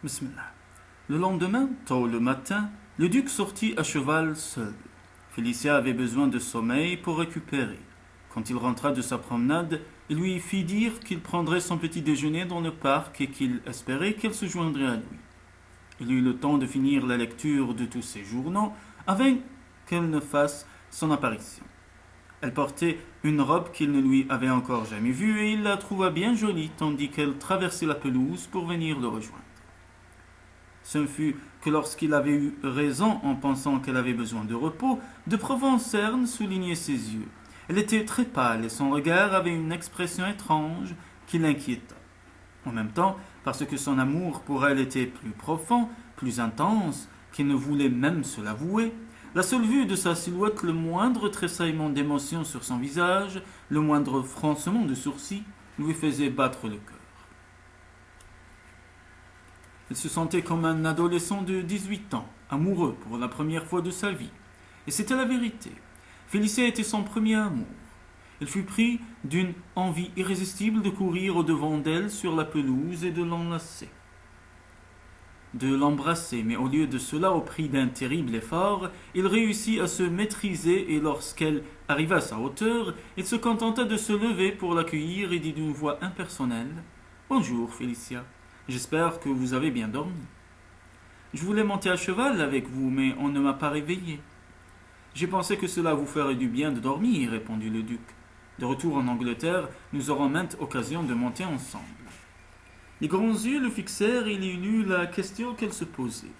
Bismillah. Le lendemain, tôt le matin, le duc sortit à cheval seul. Félicia avait besoin de sommeil pour récupérer. Quand il rentra de sa promenade, il lui fit dire qu'il prendrait son petit déjeuner dans le parc et qu'il espérait qu'elle se joindrait à lui. Il eut le temps de finir la lecture de tous ses journaux avant qu'elle ne fasse son apparition. Elle portait une robe qu'il ne lui avait encore jamais vue et il la trouva bien jolie tandis qu'elle traversait la pelouse pour venir le rejoindre. Ce ne fut que lorsqu'il avait eu raison en pensant qu'elle avait besoin de repos, de Provencerne soulignait ses yeux. Elle était très pâle et son regard avait une expression étrange qui l'inquiéta. En même temps, parce que son amour pour elle était plus profond, plus intense, qu'il ne voulait même se l'avouer, la seule vue de sa silhouette, le moindre tressaillement d'émotion sur son visage, le moindre froncement de sourcils, lui faisait battre le cœur. Elle se sentait comme un adolescent de 18 ans, amoureux pour la première fois de sa vie. Et c'était la vérité. Félicia était son premier amour. Il fut pris d'une envie irrésistible de courir au-devant d'elle sur la pelouse et de l'enlacer. De l'embrasser, mais au lieu de cela, au prix d'un terrible effort, il réussit à se maîtriser et lorsqu'elle arriva à sa hauteur, il se contenta de se lever pour l'accueillir et dit d'une voix impersonnelle « Bonjour, Félicia. J'espère que vous avez bien dormi. Je voulais monter à cheval avec vous, mais on ne m'a pas réveillé. J'ai pensé que cela vous ferait du bien de dormir, répondit le duc. De retour en Angleterre, nous aurons maintes occasions de monter ensemble. Les grands yeux le fixèrent et il eut la question qu'elle se posait.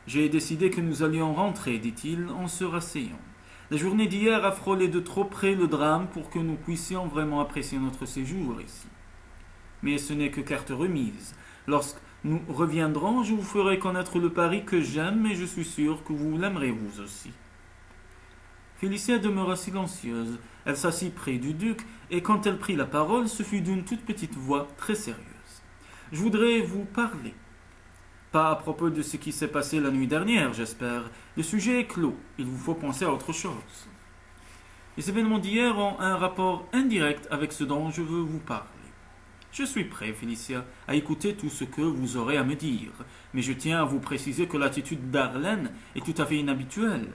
J'ai décidé que nous allions rentrer, dit-il en se rasseyant. La journée d'hier a frôlé de trop près le drame pour que nous puissions vraiment apprécier notre séjour ici. Mais ce n'est que carte remise. Lorsque nous reviendrons, je vous ferai connaître le Paris que j'aime et je suis sûr que vous l'aimerez vous aussi. Félicia demeura silencieuse. Elle s'assit près du duc et quand elle prit la parole, ce fut d'une toute petite voix très sérieuse. Je voudrais vous parler. Pas à propos de ce qui s'est passé la nuit dernière, j'espère. Le sujet est clos. Il vous faut penser à autre chose. Les événements d'hier ont un rapport indirect avec ce dont je veux vous parler. Je suis prêt, Félicia, à écouter tout ce que vous aurez à me dire, mais je tiens à vous préciser que l'attitude d'Arlène est tout à fait inhabituelle.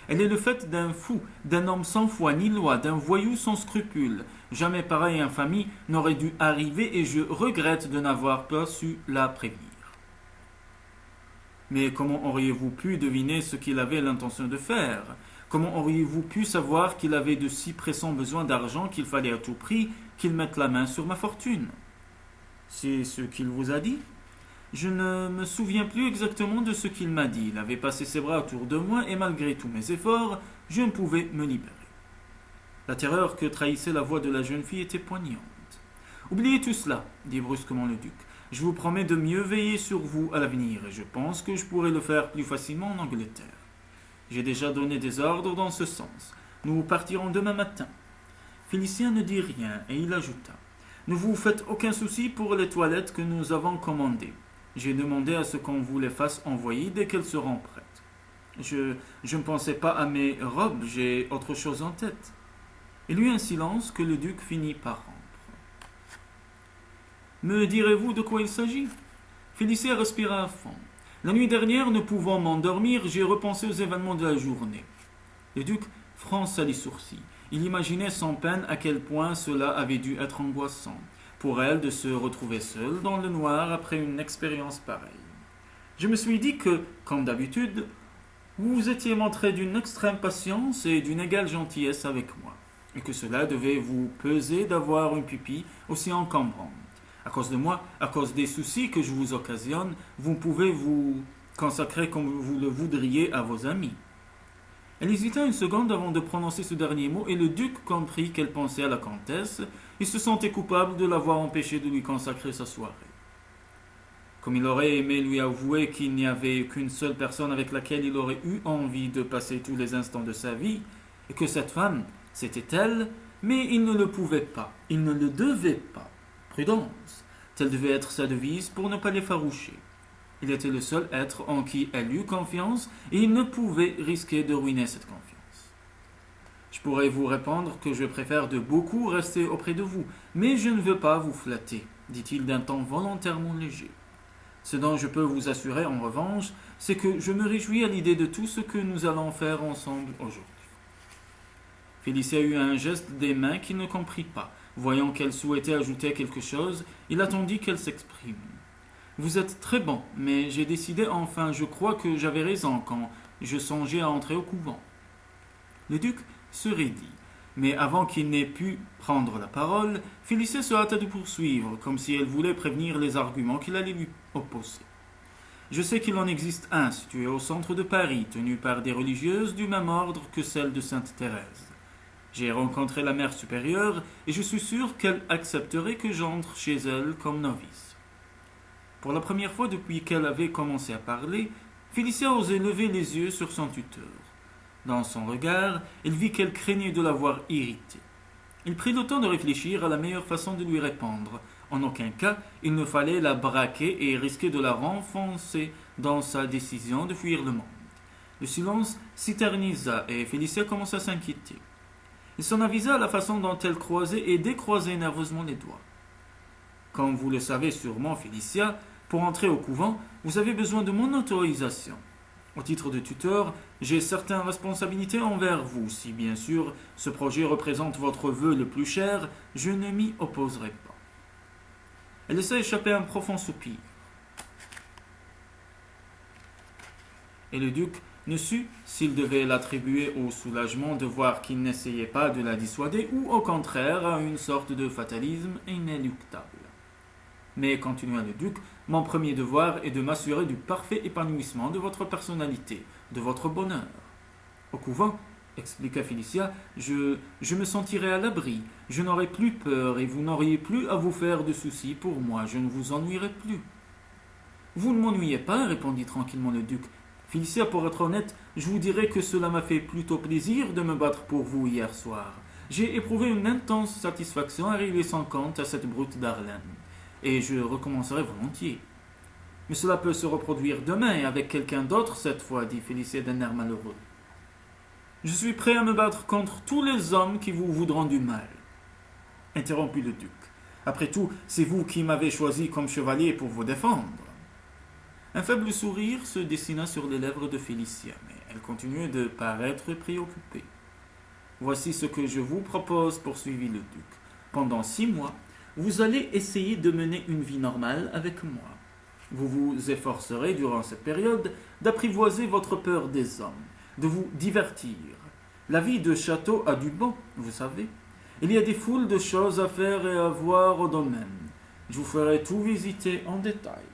Elle est le fait d'un fou, d'un homme sans foi ni loi, d'un voyou sans scrupules. Jamais pareille infamie n'aurait dû arriver et je regrette de n'avoir pas su la prévenir. Mais comment auriez-vous pu deviner ce qu'il avait l'intention de faire ? Comment auriez-vous pu savoir qu'il avait de si pressants besoins d'argent qu'il fallait à tout prix qu'il mette la main sur ma fortune ? C'est ce qu'il vous a dit ? Je ne me souviens plus exactement de ce qu'il m'a dit. Il avait passé ses bras autour de moi et malgré tous mes efforts, je ne pouvais me libérer. La terreur que trahissait la voix de la jeune fille était poignante. Oubliez tout cela, dit brusquement le duc. Je vous promets de mieux veiller sur vous à l'avenir et je pense que je pourrai le faire plus facilement en Angleterre. J'ai déjà donné des ordres dans ce sens. Nous partirons demain matin. Félicien ne dit rien et il ajouta. Ne vous faites aucun souci pour les toilettes que nous avons commandées. J'ai demandé à ce qu'on vous les fasse envoyer dès qu'elles seront prêtes. Je ne pensais pas à mes robes, j'ai autre chose en tête. Il y eut un silence que le duc finit par rompre. Me direz-vous de quoi il s'agit ? Félicien respira à fond. La nuit dernière, ne pouvant m'endormir, j'ai repensé aux événements de la journée. Le duc fronça les sourcils. Il imaginait sans peine à quel point cela avait dû être angoissant pour elle de se retrouver seule dans le noir après une expérience pareille. Je me suis dit que, comme d'habitude, vous vous étiez montré d'une extrême patience et d'une égale gentillesse avec moi, et que cela devait vous peser d'avoir une pupille aussi encombrante. À cause de moi, à cause des soucis que je vous occasionne, vous pouvez vous consacrer comme vous le voudriez à vos amis. Elle hésita une seconde avant de prononcer ce dernier mot et le duc comprit qu'elle pensait à la comtesse. Il se sentait coupable de l'avoir empêchée de lui consacrer sa soirée. Comme il aurait aimé lui avouer qu'il n'y avait qu'une seule personne avec laquelle il aurait eu envie de passer tous les instants de sa vie, et que cette femme, c'était elle, mais il ne le pouvait pas, il ne le devait pas. Prudence, telle devait être sa devise pour ne pas l'effaroucher. Il était le seul être en qui elle eut confiance et il ne pouvait risquer de ruiner cette confiance. Je pourrais vous répondre que je préfère de beaucoup rester auprès de vous, mais je ne veux pas vous flatter, dit-il d'un ton volontairement léger. Ce dont je peux vous assurer en revanche, c'est que je me réjouis à l'idée de tout ce que nous allons faire ensemble aujourd'hui. Félicia eut un geste des mains qu'il ne comprit pas. Voyant qu'elle souhaitait ajouter quelque chose, il attendit qu'elle s'exprime. Vous êtes très bon, mais j'ai décidé enfin, je crois que j'avais raison quand je songeais à entrer au couvent. Le duc se raidit, mais avant qu'il n'ait pu prendre la parole, Félicia se hâta de poursuivre, comme si elle voulait prévenir les arguments qu'il allait lui opposer. Je sais qu'il en existe un situé au centre de Paris, tenu par des religieuses du même ordre que celle de Sainte Thérèse. J'ai rencontré la mère supérieure et je suis sûr qu'elle accepterait que j'entre chez elle comme novice. Pour la première fois depuis qu'elle avait commencé à parler, Félicia osait lever les yeux sur son tuteur. Dans son regard, il vit qu'elle craignait de l'avoir irritée. Il prit le temps de réfléchir à la meilleure façon de lui répondre. En aucun cas, il ne fallait la braquer et risquer de la renfoncer dans sa décision de fuir le monde. Le silence s'éternisa et Félicia commença à s'inquiéter. Il s'en avisa à la façon dont elle croisait et décroisait nerveusement les doigts. Comme vous le savez sûrement, Félicia, pour entrer au couvent, vous avez besoin de mon autorisation. Au titre de tuteur, j'ai certaines responsabilités envers vous. Si bien sûr ce projet représente votre vœu le plus cher, je ne m'y opposerai pas. Elle laissa échapper un profond soupir. Et le duc ne sut s'il devait l'attribuer au soulagement de voir qu'il n'essayait pas de la dissuader ou au contraire à une sorte de fatalisme inéluctable. Mais, continua le duc, mon premier devoir est de m'assurer du parfait épanouissement de votre personnalité, de votre bonheur. Au couvent, expliqua Félicia, je me sentirai à l'abri, je n'aurai plus peur et vous n'auriez plus à vous faire de soucis pour moi, je ne vous ennuierai plus. Vous ne m'ennuyez pas, répondit tranquillement le duc. Félicia, pour être honnête, je vous dirais que cela m'a fait plutôt plaisir de me battre pour vous hier soir. J'ai éprouvé une intense satisfaction à régler son compte à cette brute d'Arlène, et je recommencerai volontiers. Mais cela peut se reproduire demain et avec quelqu'un d'autre cette fois, dit Félicia d'un air malheureux. Je suis prêt à me battre contre tous les hommes qui vous voudront du mal, interrompit le duc. Après tout, c'est vous qui m'avez choisi comme chevalier pour vous défendre. Un faible sourire se dessina sur les lèvres de Félicia, mais elle continuait de paraître préoccupée. Voici ce que je vous propose, poursuivit le duc. Pendant 6 mois, vous allez essayer de mener une vie normale avec moi. Vous vous efforcerez durant cette période d'apprivoiser votre peur des hommes, de vous divertir. La vie de château a du bon, vous savez. Il y a des foules de choses à faire et à voir au domaine. Je vous ferai tout visiter en détail.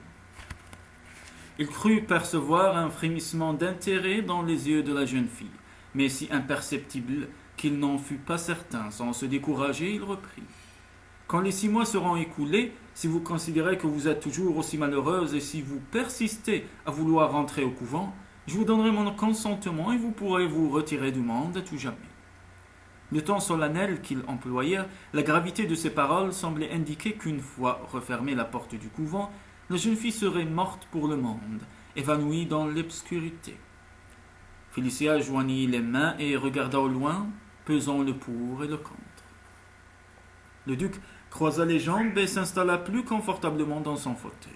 Il crut percevoir un frémissement d'intérêt dans les yeux de la jeune fille, mais si imperceptible qu'il n'en fut pas certain. Sans se décourager, il reprit. Quand les 6 mois seront écoulés, si vous considérez que vous êtes toujours aussi malheureuse et si vous persistez à vouloir rentrer au couvent, je vous donnerai mon consentement et vous pourrez vous retirer du monde à tout jamais. Le ton solennel qu'il employa, la gravité de ses paroles semblait indiquer qu'une fois refermée la porte du couvent, la jeune fille serait morte pour le monde, évanouie dans l'obscurité. Félicia joignit les mains et regarda au loin, pesant le pour et le contre. Le duc croisa les jambes et s'installa plus confortablement dans son fauteuil.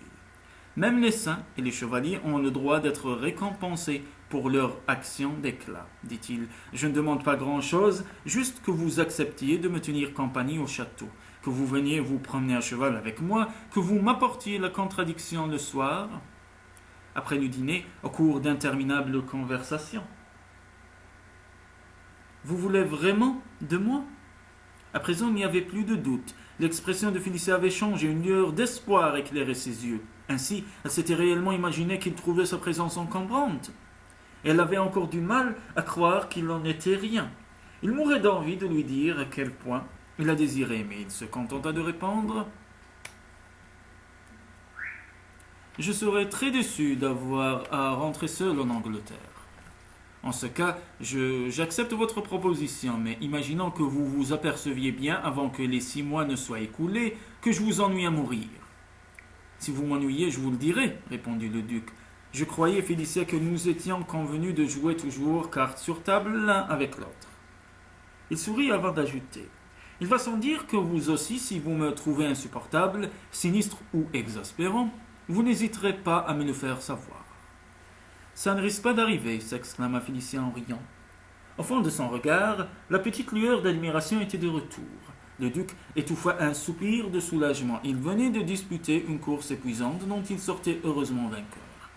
Même les saints et les chevaliers ont le droit d'être récompensés pour leur action d'éclat, dit-il. Je ne demande pas grand-chose, juste que vous acceptiez de me tenir compagnie au château, que vous veniez vous promener à cheval avec moi, que vous m'apportiez la contradiction le soir, après le dîner, au cours d'interminables conversations. Vous voulez vraiment de moi ? À présent, il n'y avait plus de doute. L'expression de Félicia avait changé, une lueur d'espoir éclairait ses yeux. Ainsi, elle s'était réellement imaginé qu'il trouvait sa présence encombrante. Elle avait encore du mal à croire qu'il n'en était rien. Il mourait d'envie de lui dire à quel point il la désirait, mais il se contenta de répondre « Je serais très déçu d'avoir à rentrer seul en Angleterre. En ce cas, j'accepte votre proposition, mais imaginons que vous vous aperceviez bien, avant que les 6 mois ne soient écoulés, que je vous ennuie à mourir. » « Si vous m'ennuyez, je vous le dirai, répondit le duc. Je croyais, Félicia, que nous étions convenus de jouer toujours cartes sur table l'un avec l'autre. Il sourit avant d'ajouter. Il va sans dire que vous aussi, si vous me trouvez insupportable, sinistre ou exaspérant, vous n'hésiterez pas à me le faire savoir. Ça ne risque pas d'arriver, s'exclama Félicien en riant. Au fond de son regard, la petite lueur d'admiration était de retour. Le duc étouffa un soupir de soulagement. Il venait de disputer une course épuisante dont il sortait heureusement vainqueur.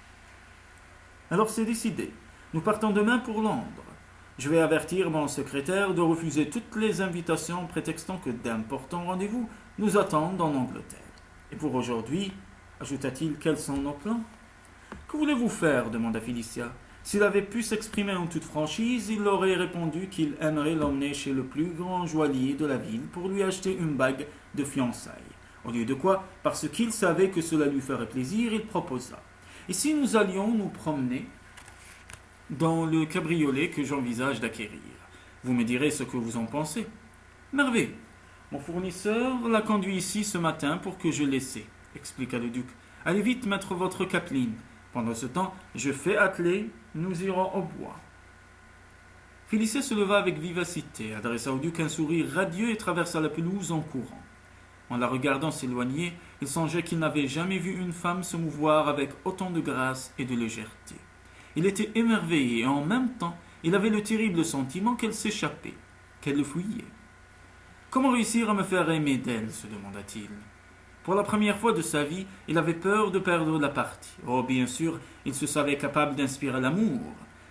Alors c'est décidé. Nous partons demain pour Londres. Je vais avertir mon secrétaire de refuser toutes les invitations prétextant que d'importants rendez-vous nous attendent en Angleterre. Et pour aujourd'hui, ajouta-t-il, quels sont nos plans ? Que voulez-vous faire ? Demanda Félicia. S'il avait pu s'exprimer en toute franchise, il aurait répondu qu'il aimerait l'emmener chez le plus grand joaillier de la ville pour lui acheter une bague de fiançailles. Au lieu de quoi, parce qu'il savait que cela lui ferait plaisir, il proposa. Et si nous allions nous promener dans le cabriolet que j'envisage d'acquérir ? Vous me direz ce que vous en pensez. Merveille. Mon fournisseur l'a conduit ici ce matin pour que je l'essaie, expliqua le duc. Allez vite mettre votre capeline. Pendant ce temps, je fais atteler, nous irons au bois. Félicien se leva avec vivacité, adressa au duc un sourire radieux et traversa la pelouse en courant. En la regardant s'éloigner, il songeait qu'il n'avait jamais vu une femme se mouvoir avec autant de grâce et de légèreté. Il était émerveillé et en même temps, il avait le terrible sentiment qu'elle s'échappait, qu'elle le fuyait. Comment réussir à me faire aimer d'elle, se demanda-t-il. Pour la première fois de sa vie, il avait peur de perdre la partie. Oh, bien sûr, il se savait capable d'inspirer l'amour.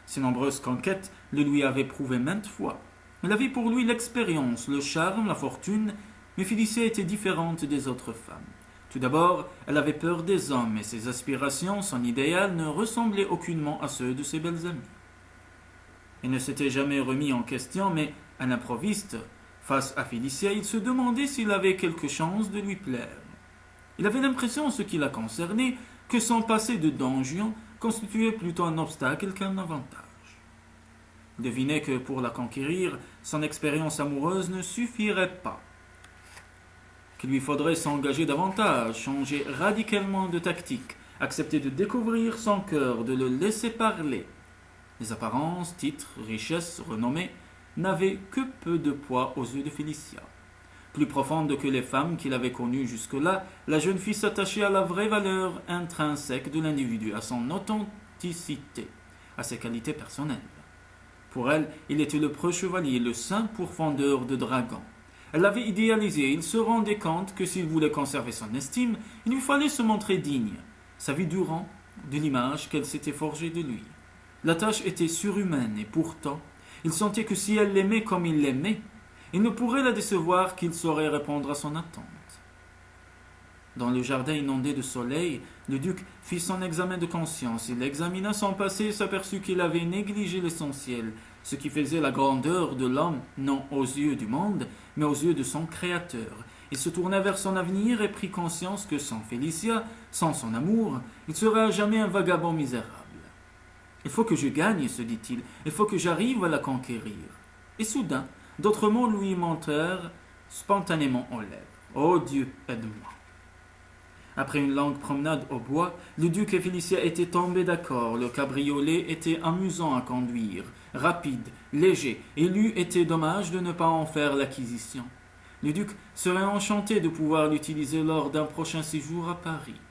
Ses nombreuses conquêtes le lui avaient prouvé maintes fois. Il avait pour lui l'expérience, le charme, la fortune, mais Félicia était différente des autres femmes. Tout d'abord, elle avait peur des hommes, et ses aspirations, son idéal, ne ressemblaient aucunement à ceux de ses belles amies. Il ne s'était jamais remis en question, mais à l'improviste, face à Félicia, il se demandait s'il avait quelque chance de lui plaire. Il avait l'impression, en ce qui la concernait, que son passé de Don Juan constituait plutôt un obstacle qu'un avantage. Il devinait que pour la conquérir, son expérience amoureuse ne suffirait pas, qu'il lui faudrait s'engager davantage, changer radicalement de tactique, accepter de découvrir son cœur, de le laisser parler. Les apparences, titres, richesses, renommées n'avaient que peu de poids aux yeux de Félicia. Plus profonde que les femmes qu'il avait connues jusque-là, la jeune fille s'attachait à la vraie valeur intrinsèque de l'individu, à son authenticité, à ses qualités personnelles. Pour elle, il était le preux chevalier, le saint pourfendeur de dragons. Elle l'avait idéalisé, il se rendait compte que s'il voulait conserver son estime, il lui fallait se montrer digne, sa vie durant, de l'image qu'elle s'était forgée de lui. La tâche était surhumaine, et pourtant, il sentait que si elle l'aimait comme il l'aimait, il ne pourrait la décevoir qu'il saurait répondre à son attente. Dans le jardin inondé de soleil, le duc fit son examen de conscience. Il examina son passé et s'aperçut qu'il avait négligé l'essentiel, ce qui faisait la grandeur de l'homme, non aux yeux du monde, mais aux yeux de son Créateur. Il se tourna vers son avenir et prit conscience que sans Félicia, sans son amour, il serait à jamais un vagabond misérable. « Il faut que je gagne, se dit-il, il faut que j'arrive à la conquérir. » Et soudain, d'autres mots lui montèrent spontanément aux lèvres. « Oh Dieu, aide-moi !» Après une longue promenade au bois, le duc et Félicia étaient tombés d'accord. Le cabriolet était amusant à conduire, rapide, léger, et il eût été dommage de ne pas en faire l'acquisition. Le duc serait enchanté de pouvoir l'utiliser lors d'un prochain séjour à Paris.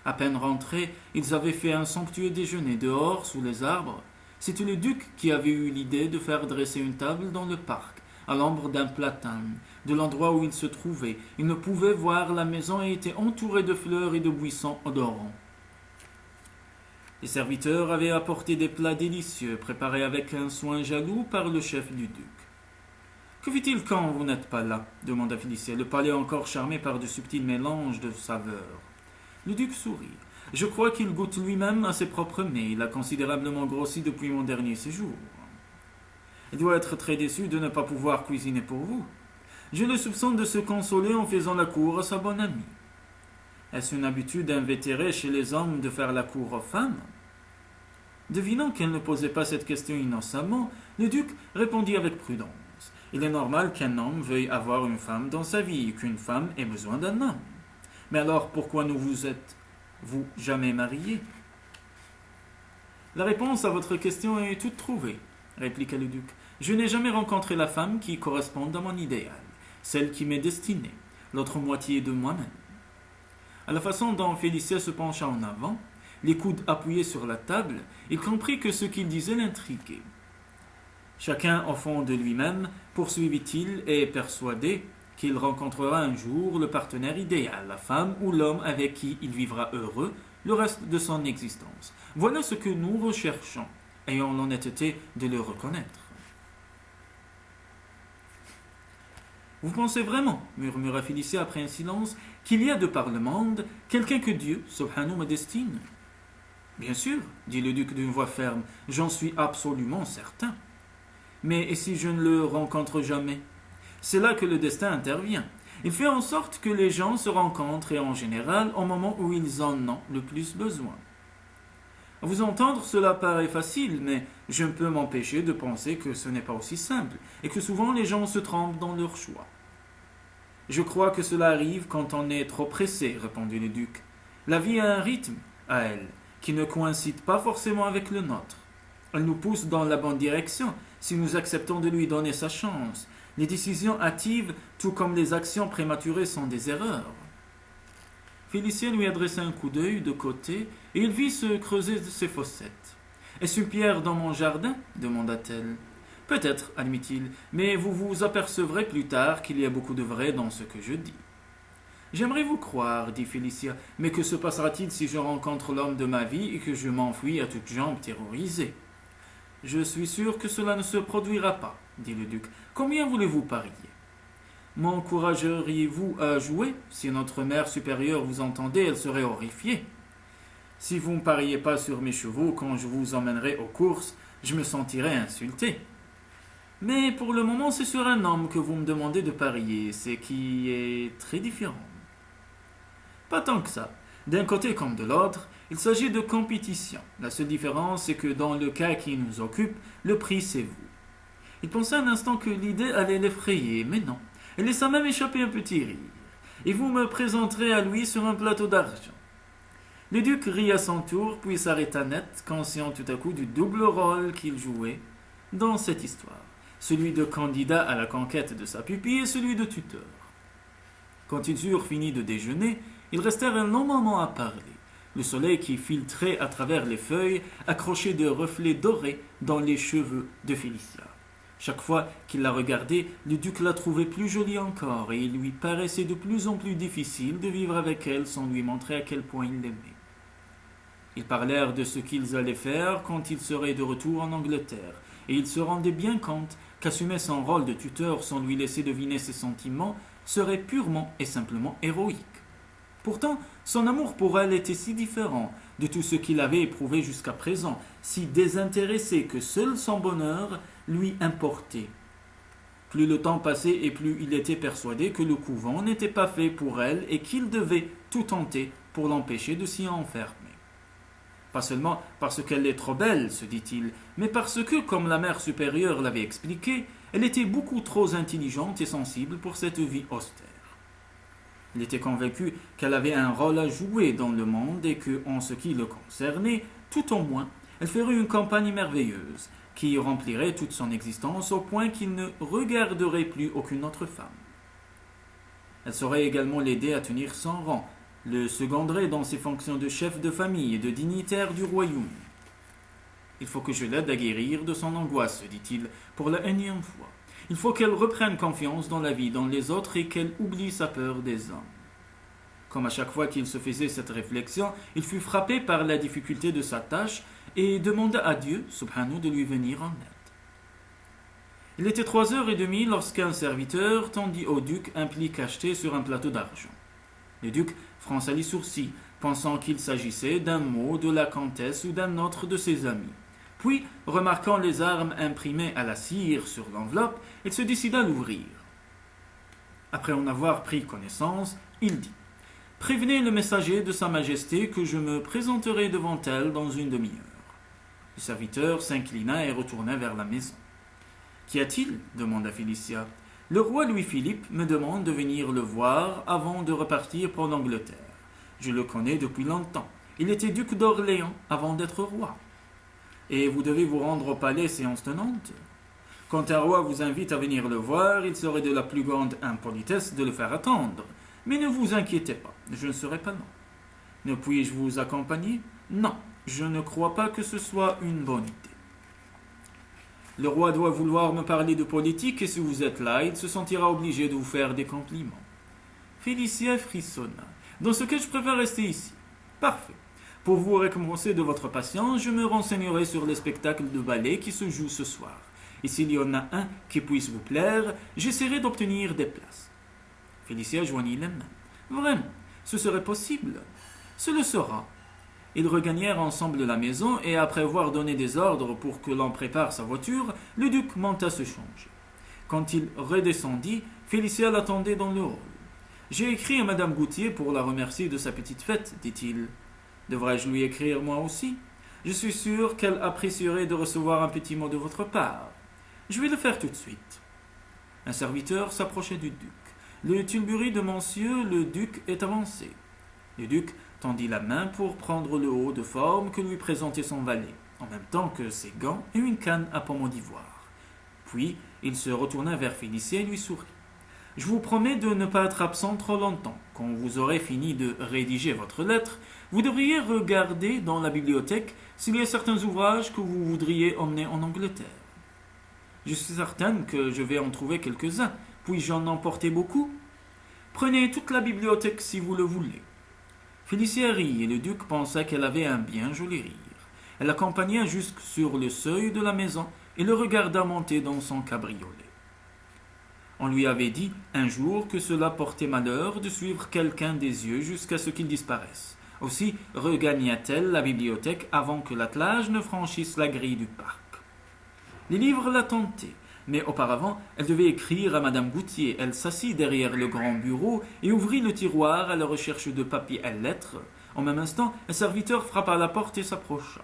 À peine rentrés, ils avaient fait un somptueux déjeuner dehors, sous les arbres. C'était le duc qui avait eu l'idée de faire dresser une table dans le parc, à l'ombre d'un platane. De l'endroit où il se trouvait, il ne pouvait voir la maison et était entouré de fleurs et de buissons odorants. Les serviteurs avaient apporté des plats délicieux, préparés avec un soin jaloux par le chef du duc. « Que fait-il quand vous n'êtes pas là ?» demanda Félicia, le palais encore charmé par de subtils mélanges de saveurs. Le duc sourit. « Je crois qu'il goûte lui-même à ses propres mets. Il a considérablement grossi depuis mon dernier séjour. Il doit être très déçu de ne pas pouvoir cuisiner pour vous. Je le soupçonne de se consoler en faisant la cour à sa bonne amie. Est-ce une habitude invétérée chez les hommes de faire la cour aux femmes ?» Devinant qu'elle ne posait pas cette question innocemment, le duc répondit avec prudence. « Il est normal qu'un homme veuille avoir une femme dans sa vie, et qu'une femme ait besoin d'un homme. Mais alors, pourquoi ne vous êtes-vous jamais marié ?» La réponse à votre question est toute trouvée, répliqua le duc. Je n'ai jamais rencontré la femme qui corresponde à mon idéal, celle qui m'est destinée, l'autre moitié de moi-même. À la façon dont Félicia se pencha en avant, les coudes appuyés sur la table, il comprit que ce qu'il disait l'intriguait. Chacun au fond de lui-même, poursuivit-il, est persuadé qu'il rencontrera un jour le partenaire idéal, la femme ou l'homme avec qui il vivra heureux le reste de son existence. Voilà ce que nous recherchons, ayons l'honnêteté de le reconnaître. Vous pensez vraiment, murmura Félicia après un silence, qu'il y a de par le monde quelqu'un que Dieu, subhanahu, me destine? Bien sûr, dit le duc d'une voix ferme, j'en suis absolument certain. Mais et si je ne le rencontre jamais? C'est là que le destin intervient. Il fait en sorte que les gens se rencontrent et en général au moment où ils en ont le plus besoin. À vous entendre, cela paraît facile, mais je ne peux m'empêcher de penser que ce n'est pas aussi simple, et que souvent les gens se trompent dans leur choix. Je crois que cela arrive quand on est trop pressé, répondit le duc. La vie a un rythme, à elle, qui ne coïncide pas forcément avec le nôtre. Elle nous pousse dans la bonne direction, si nous acceptons de lui donner sa chance. Les décisions hâtives, tout comme les actions prématurées, sont des erreurs. Félicien lui adressa un coup d'œil de côté, et il vit se creuser ses fossettes. « Est-ce une pierre dans mon jardin » demanda-t-elle. « Peut-être, admit-il, mais vous vous apercevrez plus tard qu'il y a beaucoup de vrai dans ce que je dis. » « J'aimerais vous croire, dit Félicia, mais que se passera-t-il si je rencontre l'homme de ma vie et que je m'enfuis à toutes jambes terrorisé ? Je suis sûr que cela ne se produira pas, dit le duc. Combien voulez-vous parier ? M'encourageriez-vous à jouer ? Si notre mère supérieure vous entendait, elle serait horrifiée. Si vous ne pariez pas sur mes chevaux quand je vous emmènerai aux courses, je me sentirais insulté. Mais pour le moment, c'est sur un homme que vous me demandez de parier, ce qui est très différent. Pas tant que ça. D'un côté comme de l'autre, il s'agit de compétition. La seule différence, c'est que dans le cas qui nous occupe, le prix, c'est vous. Il pensa un instant que l'idée allait l'effrayer, mais non. Elle laissa même échapper un petit rire. Et vous me présenterez à lui sur un plateau d'argent. Le duc rit à son tour, puis s'arrêta net, conscient tout à coup du double rôle qu'il jouait dans cette histoire. Celui de candidat à la conquête de sa pupille et celui de tuteur. Quand ils eurent fini de déjeuner, ils restèrent un long moment à parler. Le soleil qui filtrait à travers les feuilles accrochait des reflets dorés dans les cheveux de Félicia. Chaque fois qu'il la regardait, le duc la trouvait plus jolie encore, et il lui paraissait de plus en plus difficile de vivre avec elle sans lui montrer à quel point il l'aimait. Ils parlèrent de ce qu'ils allaient faire quand ils seraient de retour en Angleterre, et il se rendait bien compte qu'assumer son rôle de tuteur sans lui laisser deviner ses sentiments serait purement et simplement héroïque. Pourtant, son amour pour elle était si différent de tout ce qu'il avait éprouvé jusqu'à présent, si désintéressé que seul son bonheur lui importait. Plus le temps passait et plus il était persuadé que le couvent n'était pas fait pour elle et qu'il devait tout tenter pour l'empêcher de s'y enfermer. Pas seulement parce qu'elle est trop belle, se dit-il, mais parce que, comme la mère supérieure l'avait expliqué, elle était beaucoup trop intelligente et sensible pour cette vie austère. Il était convaincu qu'elle avait un rôle à jouer dans le monde et que, en ce qui le concernait, tout au moins, elle ferait une campagne merveilleuse, qui remplirait toute son existence au point qu'il ne regarderait plus aucune autre femme. Elle saurait également l'aider à tenir son rang, le seconderait dans ses fonctions de chef de famille et de dignitaire du royaume. Il faut que je l'aide à guérir de son angoisse, se dit-il, pour la énième fois. Il faut qu'elle reprenne confiance dans la vie, dans les autres, et qu'elle oublie sa peur des hommes. Comme à chaque fois qu'il se faisait cette réflexion, il fut frappé par la difficulté de sa tâche et demanda à Dieu, subhanahu, de lui venir en aide. Il était 3h30 lorsqu'un serviteur tendit au duc un pli cacheté sur un plateau d'argent. Le duc fronça les sourcils, pensant qu'il s'agissait d'un mot de la comtesse ou d'un autre de ses amis. Puis, remarquant les armes imprimées à la cire sur l'enveloppe, il se décida à l'ouvrir. Après en avoir pris connaissance, il dit « Prévenez le messager de Sa Majesté que je me présenterai devant elle dans une demi-heure. » Le serviteur s'inclina et retourna vers la maison. « Qu'y a-t-il » demanda Félicia. « Le roi Louis-Philippe me demande de venir le voir avant de repartir pour l'Angleterre. Je le connais depuis longtemps. Il était duc d'Orléans avant d'être roi. Et vous devez vous rendre au palais séance tenante. Quand un roi vous invite à venir le voir, il serait de la plus grande impolitesse de le faire attendre. Mais ne vous inquiétez pas, je ne serai pas long. Ne puis-je vous accompagner? Non, je ne crois pas que ce soit une bonne idée. Le roi doit vouloir me parler de politique et si vous êtes là, il se sentira obligé de vous faire des compliments. Félicia frissonna. Dans ce cas, je préfère rester ici. Parfait. Pour vous récompenser de votre patience, je me renseignerai sur les spectacles de ballet qui se jouent ce soir. Et s'il y en a un qui puisse vous plaire, j'essaierai d'obtenir des places. Félicia joignit les mains. Vraiment, ce serait possible? Ce le sera. Ils regagnèrent ensemble la maison et après avoir donné des ordres pour que l'on prépare sa voiture, le duc monta se changer. Quand il redescendit, Félicia l'attendait dans le hall. « J'ai écrit à Madame Goutier pour la remercier de sa petite fête, dit-il. Devrais-je lui écrire moi aussi? Je suis sûr qu'elle apprécierait de recevoir un petit mot de votre part. Je vais le faire tout de suite. » Un serviteur s'approchait du duc. Le tilbury de monsieur le duc est avancé. Le duc tendit la main pour prendre le haut de forme que lui présentait son valet, en même temps que ses gants et une canne à pommons d'ivoire. Puis il se retourna vers Félicia et lui sourit. « Je vous promets de ne pas être absent trop longtemps. Quand vous aurez fini de rédiger votre lettre, vous devriez regarder dans la bibliothèque s'il y a certains ouvrages que vous voudriez emmener en Angleterre. Je suis certaine que je vais en trouver quelques-uns. Puis-je en emporter beaucoup? Prenez toute la bibliothèque si vous le voulez. » Félicia rit et le duc pensa qu'elle avait un bien joli rire. Elle l'accompagna jusque sur le seuil de la maison et le regarda monter dans son cabriolet. On lui avait dit un jour que cela portait malheur de suivre quelqu'un des yeux jusqu'à ce qu'il disparaisse. Aussi regagna-t-elle la bibliothèque avant que l'attelage ne franchisse la grille du parc. Les livres la tentaient, mais auparavant, elle devait écrire à Madame Goutier. Elle s'assit derrière le grand bureau et ouvrit le tiroir à la recherche de papier à lettres. En même instant, un serviteur frappa à la porte et s'approcha.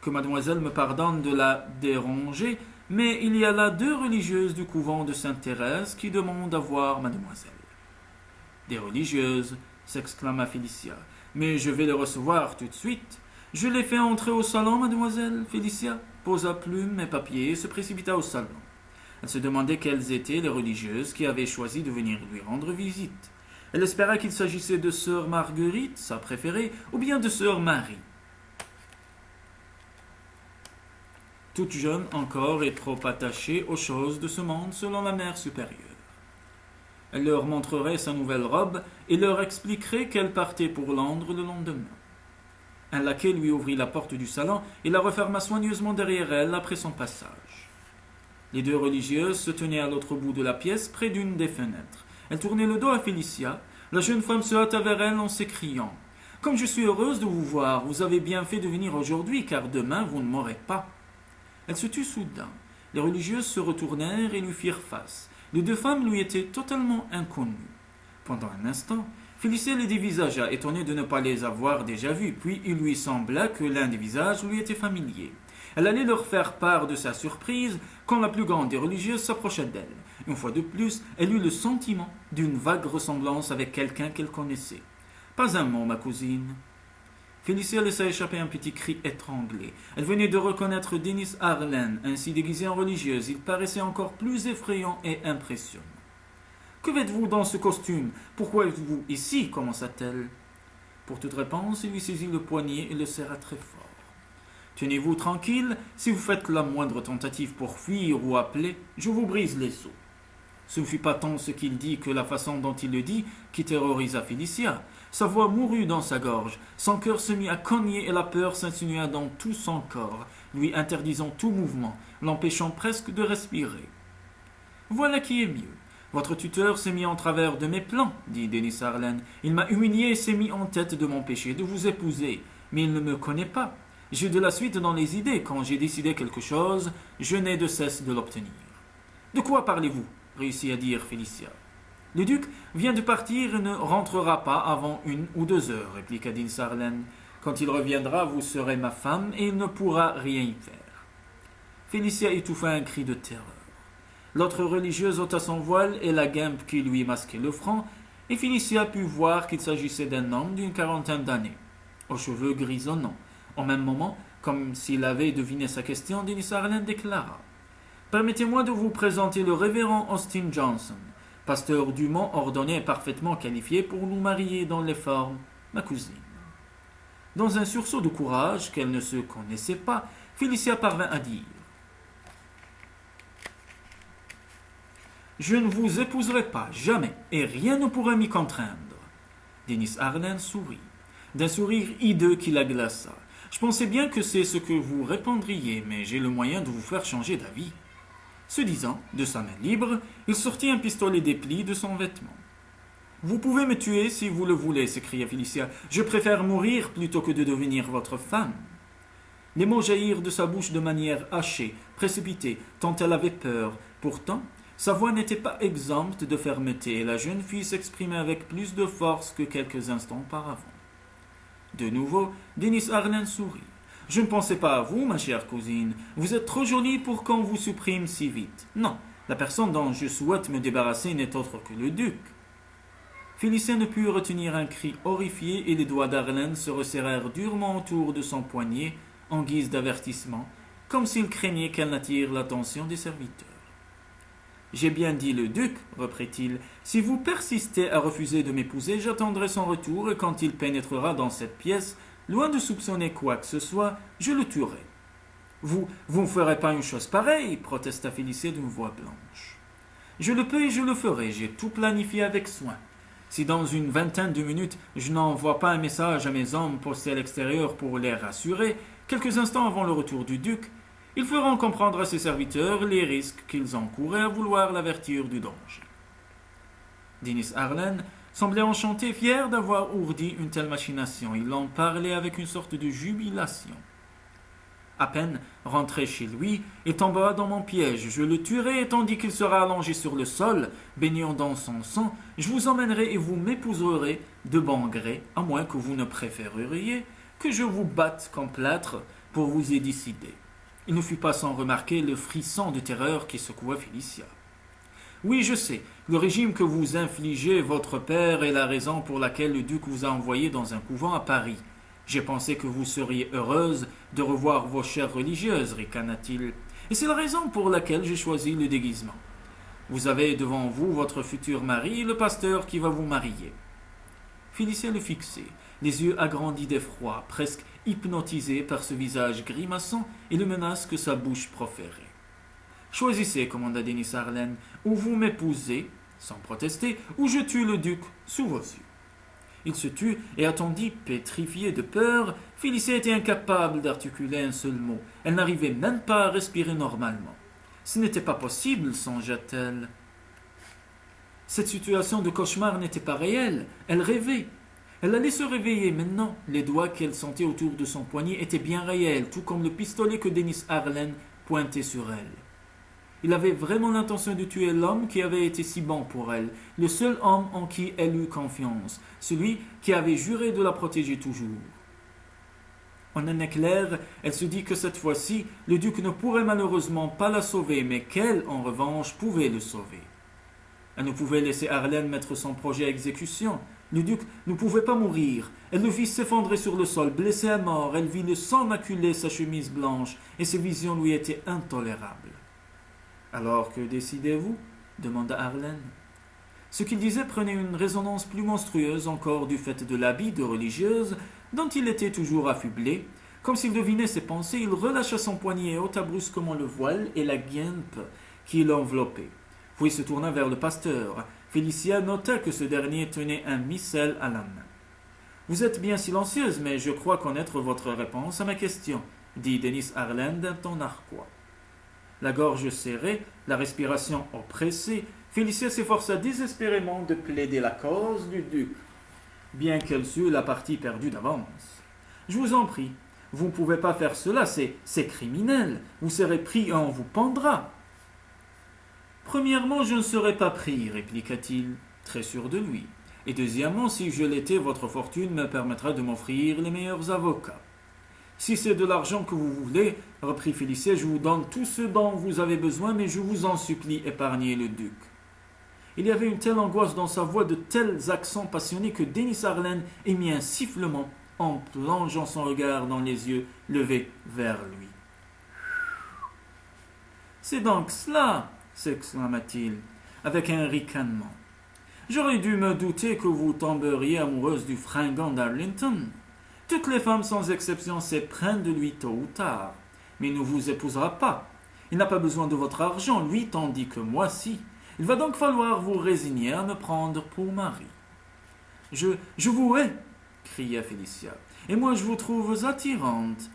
Que mademoiselle me pardonne de la déranger, mais il y a là 2 religieuses du couvent de Sainte-Thérèse qui demandent à voir mademoiselle. Des religieuses, s'exclama Félicia. Mais je vais les recevoir tout de suite. Je les fais entrer au salon, mademoiselle. Félicia posa plume et papier et se précipita au salon. Elle se demandait quelles étaient les religieuses qui avaient choisi de venir lui rendre visite. Elle espéra qu'il s'agissait de sœur Marguerite, sa préférée, ou bien de sœur Marie. Toute jeune encore et trop attachée aux choses de ce monde selon la mère supérieure. Elle leur montrerait sa nouvelle robe et leur expliquerait qu'elle partait pour Londres le lendemain. Un laquais lui ouvrit la porte du salon et la referma soigneusement derrière elle après son passage. Les 2 religieuses se tenaient à l'autre bout de la pièce, près d'une des fenêtres. Elle tournait le dos à Félicia. La jeune femme se hâta vers elle en s'écriant « Comme je suis heureuse de vous voir, vous avez bien fait de venir aujourd'hui, car demain vous ne m'aurez pas. » Elle se tut soudain. Les religieuses se retournèrent et lui firent face. Les 2 femmes lui étaient totalement inconnues. Pendant un instant, Félicia les dévisagea, étonnée de ne pas les avoir déjà vus, puis il lui sembla que l'un des visages lui était familier. Elle allait leur faire part de sa surprise quand la plus grande des religieuses s'approcha d'elle. Une fois de plus, elle eut le sentiment d'une vague ressemblance avec quelqu'un qu'elle connaissait. « Pas un mot, ma cousine. » Félicia laissa échapper un petit cri étranglé. Elle venait de reconnaître Denis Arlen, ainsi déguisé en religieuse. Il paraissait encore plus effrayant et impressionnant. « Que faites-vous dans ce costume? Pourquoi êtes-vous ici ?» commença-t-elle. Pour toute réponse, il lui saisit le poignet et le serra très fort. « Tenez-vous tranquille, si vous faites la moindre tentative pour fuir ou appeler, je vous brise les os. » Ce ne fut pas tant ce qu'il dit que la façon dont il le dit qui terrorisa Félicia. Sa voix mourut dans sa gorge, son cœur se mit à cogner et la peur s'insinua dans tout son corps, lui interdisant tout mouvement, l'empêchant presque de respirer. « Voilà qui est mieux. Votre tuteur s'est mis en travers de mes plans, dit Denis Arlen. Il m'a humilié et s'est mis en tête de m'empêcher de vous épouser, mais il ne me connaît pas. J'ai de la suite dans les idées. Quand j'ai décidé quelque chose, je n'ai de cesse de l'obtenir. »« De quoi parlez-vous » réussit à dire Félicia. « Le duc vient de partir et ne rentrera pas avant 1 ou 2 heures, répliqua Denis Arlen. Quand il reviendra, vous serez ma femme et il ne pourra rien y faire. » Félicia étouffa un cri de terreur. L'autre religieuse ôta son voile et la guimpe qui lui masquait le front, et Félicia put voir qu'il s'agissait d'un homme d'une 40aine d'années, aux cheveux grisonnants. Au même moment, comme s'il avait deviné sa question, Denis Arlen déclara « Permettez-moi de vous présenter le révérend Austin Johnson, pasteur du Mont ordonné et parfaitement qualifié pour nous marier dans les formes, ma cousine. » Dans un sursaut de courage qu'elle ne se connaissait pas, Félicia parvint à dire: Je ne vous épouserai pas, jamais, et rien ne pourra m'y contraindre. Dennis Arlen sourit, d'un sourire hideux qui la glaça. Je pensais bien que c'est ce que vous répondriez, mais j'ai le moyen de vous faire changer d'avis. Ce disant, de sa main libre, il sortit un pistolet dépli de son vêtement. Vous pouvez me tuer si vous le voulez, s'écria Félicia. Je préfère mourir plutôt que de devenir votre femme. Les mots jaillirent de sa bouche de manière hachée, précipitée, tant elle avait peur. Pourtant, sa voix n'était pas exempte de fermeté, et la jeune fille s'exprimait avec plus de force que quelques instants auparavant. De nouveau, Dennis Arlen sourit. Je ne pensais pas à vous, ma chère cousine. Vous êtes trop jolie pour qu'on vous supprime si vite. Non, la personne dont je souhaite me débarrasser n'est autre que le duc. Félicien ne put retenir un cri horrifié et les doigts d'Arlen se resserrèrent durement autour de son poignet en guise d'avertissement, comme s'il craignait qu'elle n'attire l'attention des serviteurs. J'ai bien dit le duc, reprit-il. Si vous persistez à refuser de m'épouser, j'attendrai son retour et quand il pénétrera dans cette pièce, loin de soupçonner quoi que ce soit, je le tuerai. Vous ne ferez pas une chose pareille, protesta Félicien d'une voix blanche. Je le peux et je le ferai, j'ai tout planifié avec soin. Si dans une vingtaine de minutes, je n'envoie pas un message à mes hommes postés à l'extérieur pour les rassurer, quelques instants avant le retour du duc, ils feront comprendre à ses serviteurs les risques qu'ils encouraient à vouloir l'avertir du danger. Dennis Arlen semblait enchanté, fier d'avoir ourdi une telle machination. Il en parlait avec une sorte de jubilation. À peine rentré chez lui, il tomba dans mon piège. Je le tuerai, et tandis qu'il sera allongé sur le sol, baignant dans son sang, je vous emmènerai et vous m'épouserez de bon gré, à moins que vous ne préféreriez que je vous batte comme plâtre pour vous y décider. Il ne fut pas sans remarquer le frisson de terreur qui secoua Félicia. Oui, je sais, le régime que vous infligez votre père est la raison pour laquelle le duc vous a envoyé dans un couvent à Paris. J'ai pensé que vous seriez heureuse de revoir vos chères religieuses, ricana-t-il. Et c'est la raison pour laquelle j'ai choisi le déguisement. Vous avez devant vous votre futur mari et le pasteur qui va vous marier. Félicien le fixait, les yeux agrandis d'effroi, presque hypnotisé par ce visage grimaçant et le menace que sa bouche proférait. Choisissez, commanda Dennis Arlen, ou vous m'épousez, sans protester, ou je tue le duc sous vos yeux. Il se tut et attendit, pétrifié de peur. Félicia était incapable d'articuler un seul mot. Elle n'arrivait même pas à respirer normalement. Ce n'était pas possible, songea-t-elle. Cette situation de cauchemar n'était pas réelle. Elle rêvait. Elle allait se réveiller maintenant. Les doigts qu'elle sentait autour de son poignet étaient bien réels, tout comme le pistolet que Dennis Arlen pointait sur elle. Il avait vraiment l'intention de tuer l'homme qui avait été si bon pour elle, le seul homme en qui elle eut confiance, celui qui avait juré de la protéger toujours. En un éclair, elle se dit que cette fois-ci, le duc ne pourrait malheureusement pas la sauver, mais qu'elle, en revanche, pouvait le sauver. Elle ne pouvait laisser Arlen mettre son projet à exécution. Le duc ne pouvait pas mourir. Elle le vit s'effondrer sur le sol, blessé à mort. Elle vit le sang maculer sa chemise blanche, et ces visions lui étaient intolérables. « Alors que décidez-vous » demanda Arlen. Ce qu'il disait prenait une résonance plus monstrueuse encore du fait de l'habit de religieuse dont il était toujours affublé. Comme s'il devinait ses pensées, il relâcha son poignet et ôta brusquement le voile et la guimpe qui l'enveloppaient. Puis se tourna vers le pasteur. Félicia nota que ce dernier tenait un missel à la main. « Vous êtes bien silencieuse, mais je crois connaître votre réponse à ma question, » dit Dennis Arlen d'un ton narquois. La gorge serrée, la respiration oppressée, Félicia s'efforça désespérément de plaider la cause du duc, bien qu'elle sût la partie perdue d'avance. « Je vous en prie, vous ne pouvez pas faire cela, c'est criminel, vous serez pris et on vous pendra. » « Premièrement, je ne serai pas pris, répliqua-t-il, très sûr de lui. Et deuxièmement, si je l'étais, votre fortune me permettra de m'offrir les meilleurs avocats. Si c'est de l'argent que vous voulez, reprit Félicia, je vous donne tout ce dont vous avez besoin, mais je vous en supplie, épargnez le duc. » Il y avait une telle angoisse dans sa voix, de tels accents passionnés que Dennis Arlen émit un sifflement en plongeant son regard dans les yeux levés vers lui. « C'est donc cela !» s'exclama-t-il, avec un ricanement. « J'aurais dû me douter que vous tomberiez amoureuse du fringant d'Arlington. Toutes les femmes sans exception s'éprennent de lui tôt ou tard, mais il ne vous épousera pas. Il n'a pas besoin de votre argent, lui, tandis que moi, si. Il va donc falloir vous résigner à me prendre pour mari. Je vous hais, cria Félicia, et moi je vous trouve attirante.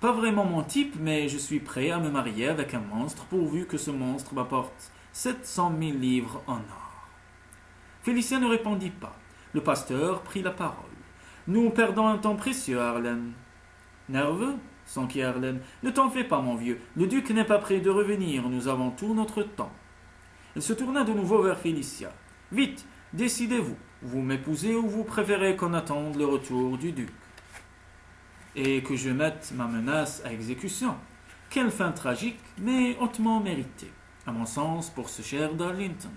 Pas vraiment mon type, mais je suis prêt à me marier avec un monstre pourvu que ce monstre m'apporte 700 000 livres en or. Félicia ne répondit pas. Le pasteur prit la parole. Nous perdons un temps précieux, Harlan. Nerveux, s'enquit Harlan. Ne t'en fais pas, mon vieux. Le duc n'est pas prêt de revenir. Nous avons tout notre temps. Il se tourna de nouveau vers Félicia. Vite, décidez-vous. Vous m'épousez ou vous préférez qu'on attende le retour du duc et que je mette ma menace à exécution. Quelle fin tragique, mais hautement méritée, à mon sens, pour ce cher Darlington.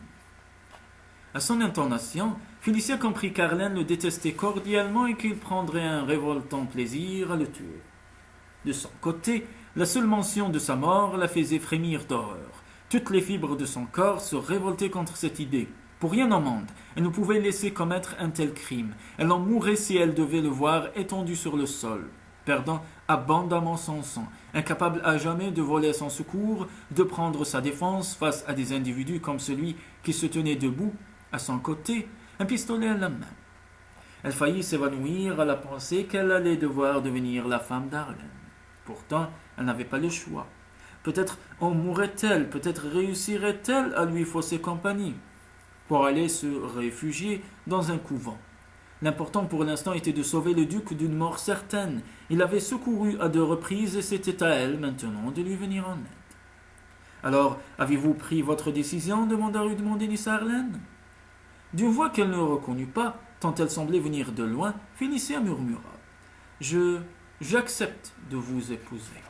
À son intonation, Félicia comprit qu'Harlan le détestait cordialement et qu'il prendrait un révoltant plaisir à le tuer. De son côté, la seule mention de sa mort la faisait frémir d'horreur. Toutes les fibres de son corps se révoltaient contre cette idée. Pour rien au monde, elle ne pouvait laisser commettre un tel crime. Elle en mourrait si elle devait le voir étendu sur le sol, perdant abondamment son sang, incapable à jamais de voler à son secours, de prendre sa défense face à des individus comme celui qui se tenait debout, à son côté, un pistolet à la main. Elle faillit s'évanouir à la pensée qu'elle allait devoir devenir la femme d'Harlan. Pourtant, elle n'avait pas le choix. Peut-être en mourrait-elle, peut-être réussirait-elle à lui fausser compagnie, pour aller se réfugier dans un couvent. L'important pour l'instant était de sauver le duc d'une mort certaine. Il l'avait secouru à 2 reprises et c'était à elle maintenant de lui venir en aide. Alors, avez-vous pris votre décision demanda rudement Denis Harlan. D'une voix qu'elle ne reconnut pas, tant elle semblait venir de loin, Félicia murmura. J'accepte de vous épouser.